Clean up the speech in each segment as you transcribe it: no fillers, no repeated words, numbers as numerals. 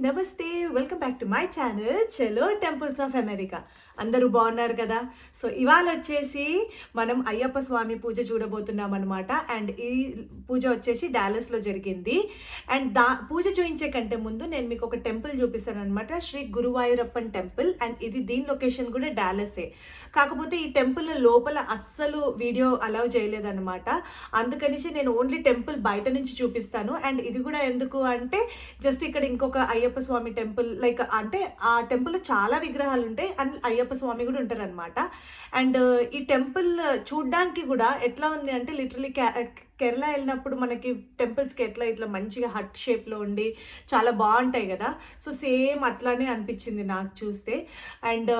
నమస్తే. Welcome back to my channel చలో temples of America. అందరూ బాగున్నారు కదా? సో ఇవాళ వచ్చేసి మనం అయ్యప్ప స్వామి పూజ చూడబోతున్నాం అనమాట. అండ్ ఈ పూజ వచ్చేసి డాలస్లో జరిగింది. అండ్ పూజ చూయించే కంటే ముందు నేను మీకు ఒక టెంపుల్ చూపిస్తాను అనమాట. శ్రీ గురువాయూరప్పన్ టెంపుల్. అండ్ దీని లొకేషన్ కూడా డాలసే. కాకపోతే ఈ టెంపుల్ లోపల అస్సలు వీడియో అలౌ చేయలేదన్నమాట. అందుకనిసి నేను ఓన్లీ టెంపుల్ బయట నుంచి చూపిస్తాను. అండ్ ఇది కూడా ఎందుకు అంటే జస్ట్ ఇక్కడ ఇంకొక అయ్యప్ప స్వామి టెంపుల్ లైక్ అంటే ఆ టెంపుల్లో చాలా విగ్రహాలు ఉంటాయి అండ్ అయ్యప్ప స్వామి కూడా ఉంటారు అనమాట. అండ్ ఈ టెంపుల్ చూడ్డానికి కూడా ఎట్లా ఉంది అంటే లిటరలీ కేరళ వెళ్ళినప్పుడు మనకి టెంపుల్స్కి ఎట్లా ఇట్లా మంచిగా హట్ షేప్లో ఉండి చాలా బాగుంటాయి కదా. సో సేమ్ అట్లానే అనిపించింది నాకు చూస్తే. అండ్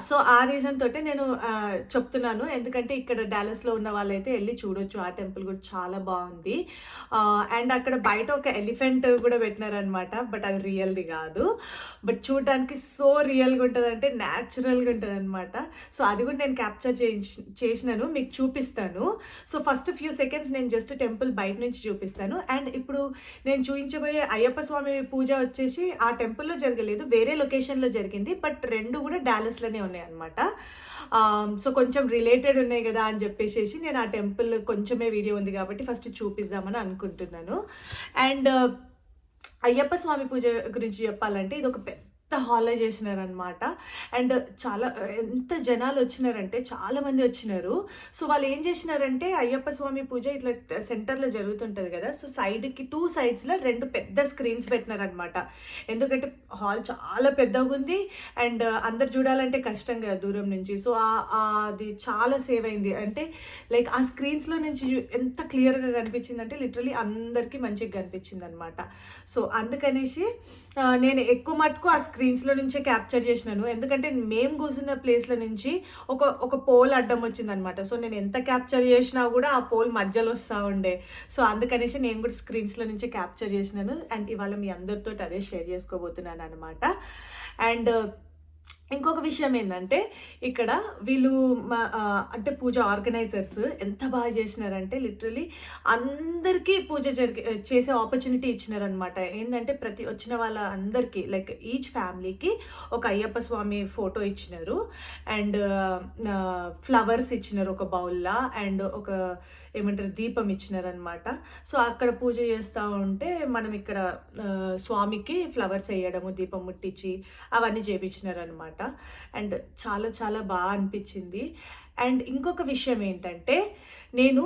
సో ఆ రీజన్ తోటే నేను చెప్తున్నాను. ఎందుకంటే ఇక్కడ డాలస్లో ఉన్న వాళ్ళైతే వెళ్ళి చూడొచ్చు. ఆ టెంపుల్ కూడా చాలా బాగుంది. అండ్ అక్కడ బయట ఒక ఎలిఫెంట్ కూడా పెట్టినారనమాట. బట్ అది రియల్ది కాదు. బట్ చూడడానికి సో రియల్గా ఉంటుంది, అంటే న్యాచురల్గా ఉంటుంది అనమాట. సో అది కూడా నేను క్యాప్చర్ చేసినాను, మీకు చూపిస్తాను. సో ఫస్ట్ ఫ్యూ సెకండ్స్ నేను జస్ట్ టెంపుల్ బయట నుంచి చూపిస్తాను. అండ్ ఇప్పుడు నేను చూపించబోయే అయ్యప్ప స్వామి పూజ వచ్చేసి ఆ టెంపుల్లో జరగలేదు, వేరే లొకేషన్లో జరిగింది. బట్ రెండు కూడా డాలస్లోనే ఉన్నాయి అనమాట. సో కొంచెం రిలేటెడ్ ఉన్నాయి కదా అని చెప్పేసి నేను ఆ టెంపుల్ కొంచెమే వీడియో ఉంది కాబట్టి ఫస్ట్ చూపిద్దామని అనుకుంటున్నాను. అండ్ అయ్యప్ప స్వామి పూజ గురించి చెప్పాలంటే ఇది ఒక పెద్ద హాల్లో చేసినారనమాట. అండ్ చాలా ఎంత జనాలు వచ్చినారంటే చాలామంది వచ్చినారు. సో వాళ్ళు ఏం చేసినారంటే అయ్యప్ప స్వామి పూజ ఇట్లా సెంటర్లో జరుగుతుంటుంది కదా. సో సైడ్కి 2 సైడ్స్లో 2 పెద్ద స్క్రీన్స్ పెట్టినారనమాట. ఎందుకంటే హాల్ చాలా పెద్దగా ఉంది అండ్ అందరు చూడాలంటే కష్టం కదా దూరం నుంచి. సో అది చాలా సేవ్ అయింది. అంటే లైక్ ఆ స్క్రీన్స్లో నుంచి ఎంత క్లియర్గా కనిపించింది అంటే లిటరలీ అందరికీ మంచిగా కనిపించింది అనమాట. సో అందుకనేసి నేను ఎక్కువ మటుకు ఆ స్క్రీన్స్లో నుంచే క్యాప్చర్ చేసినాను. ఎందుకంటే మేము కూర్చున్న ప్లేస్లో నుంచి ఒక పోల్ అడ్డం వచ్చిందనమాట. సో నేను ఎంత క్యాప్చర్ చేసినా కూడా ఆ పోల్ మధ్యలో వస్తూ ఉండే. సో అందుకనేసి నేను కూడా స్క్రీన్స్లో నుంచే క్యాప్చర్ చేసినాను. అండ్ ఇవాళ మీ అందరితో అదే షేర్ చేసుకోబోతున్నాను అనమాట. అండ్ ఇంకొక విషయం ఏంటంటే ఇక్కడ వీళ్ళు అంటే పూజ ఆర్గనైజర్స్ ఎంత బాగా చేసినారంటే లిటరలీ అందరికీ పూజ చేసే ఆపర్చునిటీ ఇచ్చినారనమాట. ఏంటంటే ప్రతి వచ్చిన వాళ్ళ అందరికీ లైక్ ఈచ్ ఫ్యామిలీకి ఒక అయ్యప్ప స్వామి ఫోటో ఇచ్చినారు. అండ్ ఫ్లవర్స్ ఇచ్చినారు ఒక బౌల్లా. అండ్ ఒక ఏమంటారు దీపం ఇచ్చినారనమాట. సో అక్కడ పూజ చేస్తూ ఉంటే మనం ఇక్కడ స్వామికి ఫ్లవర్స్ వేయడము, దీపం ముట్టించి అవన్నీ చేయించినారనమాట. అండ్ చాలా చాలా బాగా అనిపించింది. అండ్ ఇంకొక విషయం ఏంటంటే నేను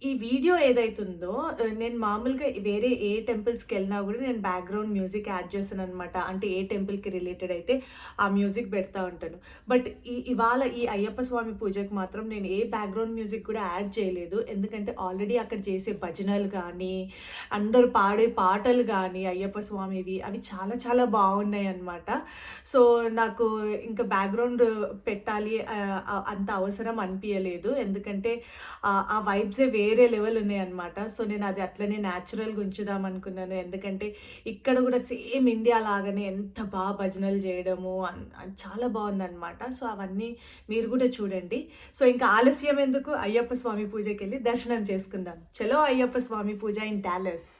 ఈ వీడియో ఏదైతుందో నేను మామూలుగా వేరే ఏ టెంపుల్స్కి వెళ్ళినా కూడా నేను బ్యాక్గ్రౌండ్ మ్యూజిక్ యాడ్ చేస్తాను అనమాట. అంటే ఏ టెంపుల్కి రిలేటెడ్ అయితే ఆ మ్యూజిక్ పెడతా ఉంటాను. బట్ ఇవాళ ఈ అయ్యప్ప స్వామి పూజకు మాత్రం నేను ఏ బ్యాక్గ్రౌండ్ మ్యూజిక్ కూడా యాడ్ చేయలేదు. ఎందుకంటే ఆల్రెడీ అక్కడ చేసే భజనలు కానీ అందరూ పాడే పాటలు కానీ అయ్యప్ప స్వామివి అవి చాలా చాలా బాగున్నాయి అనమాట. సో నాకు ఇంకా బ్యాక్గ్రౌండ్ పెట్టాలి అంత అవసరం అనిపించలేదు. ఎందుకంటే ఆ వైబ్సే వేరే లెవెల్ ఉన్నాయన్నమాట. సో నేను అది అట్లనే న్యాచురల్గా ఉంచుదాం అనుకున్నాను. ఎందుకంటే ఇక్కడ కూడా సేమ్ ఇండియా లాగానే ఎంత బాగా భజనలు చేయడము చాలా బాగుందన్నమాట. సో అవన్నీ మీరు కూడా చూడండి. సో ఇంకా ఆలస్యం ఎందుకు, అయ్యప్ప స్వామి పూజకి వెళ్ళి దర్శనం చేసుకుందాం. చలో Ayyappa Swamy puja in Dallas.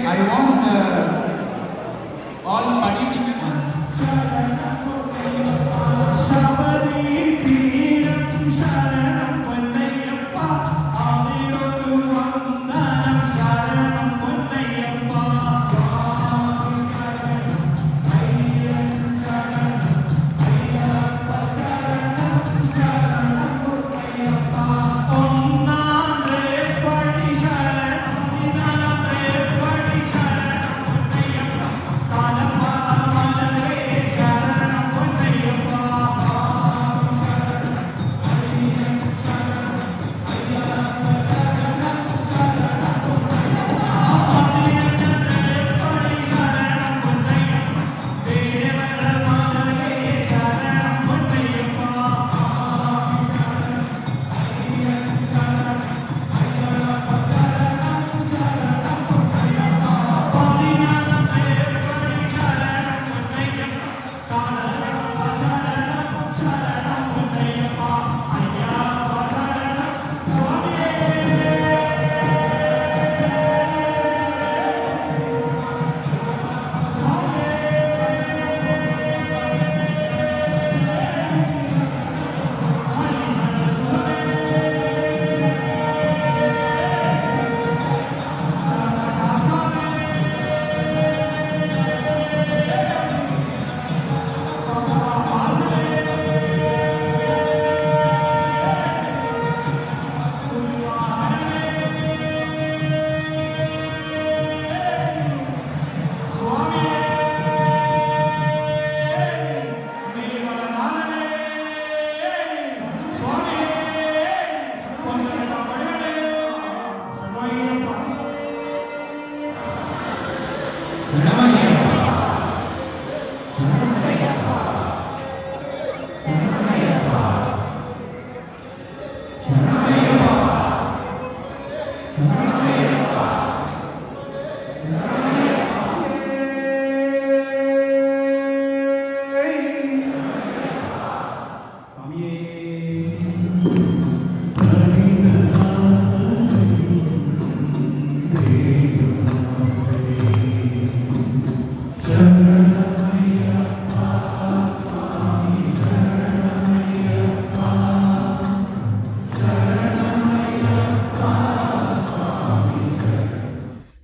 I want all participants.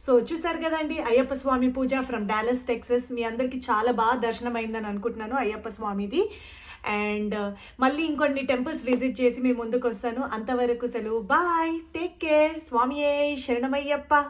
So చూసారు కదండి Ayyappa Swamy puja from Dallas Texas. మీ అందరికీ చాలా బాగా దర్శనం అయిందని అనుకుంటున్నాను అయ్యప్ప స్వామిది. అండ్ మళ్ళీ ఇంకొన్ని టెంపుల్స్ విజిట్ చేసి మీ ముందుకు వస్తాను. అంతవరకు సెలవు. Bye, take care. స్వామియే శరణమయ్యప్ప.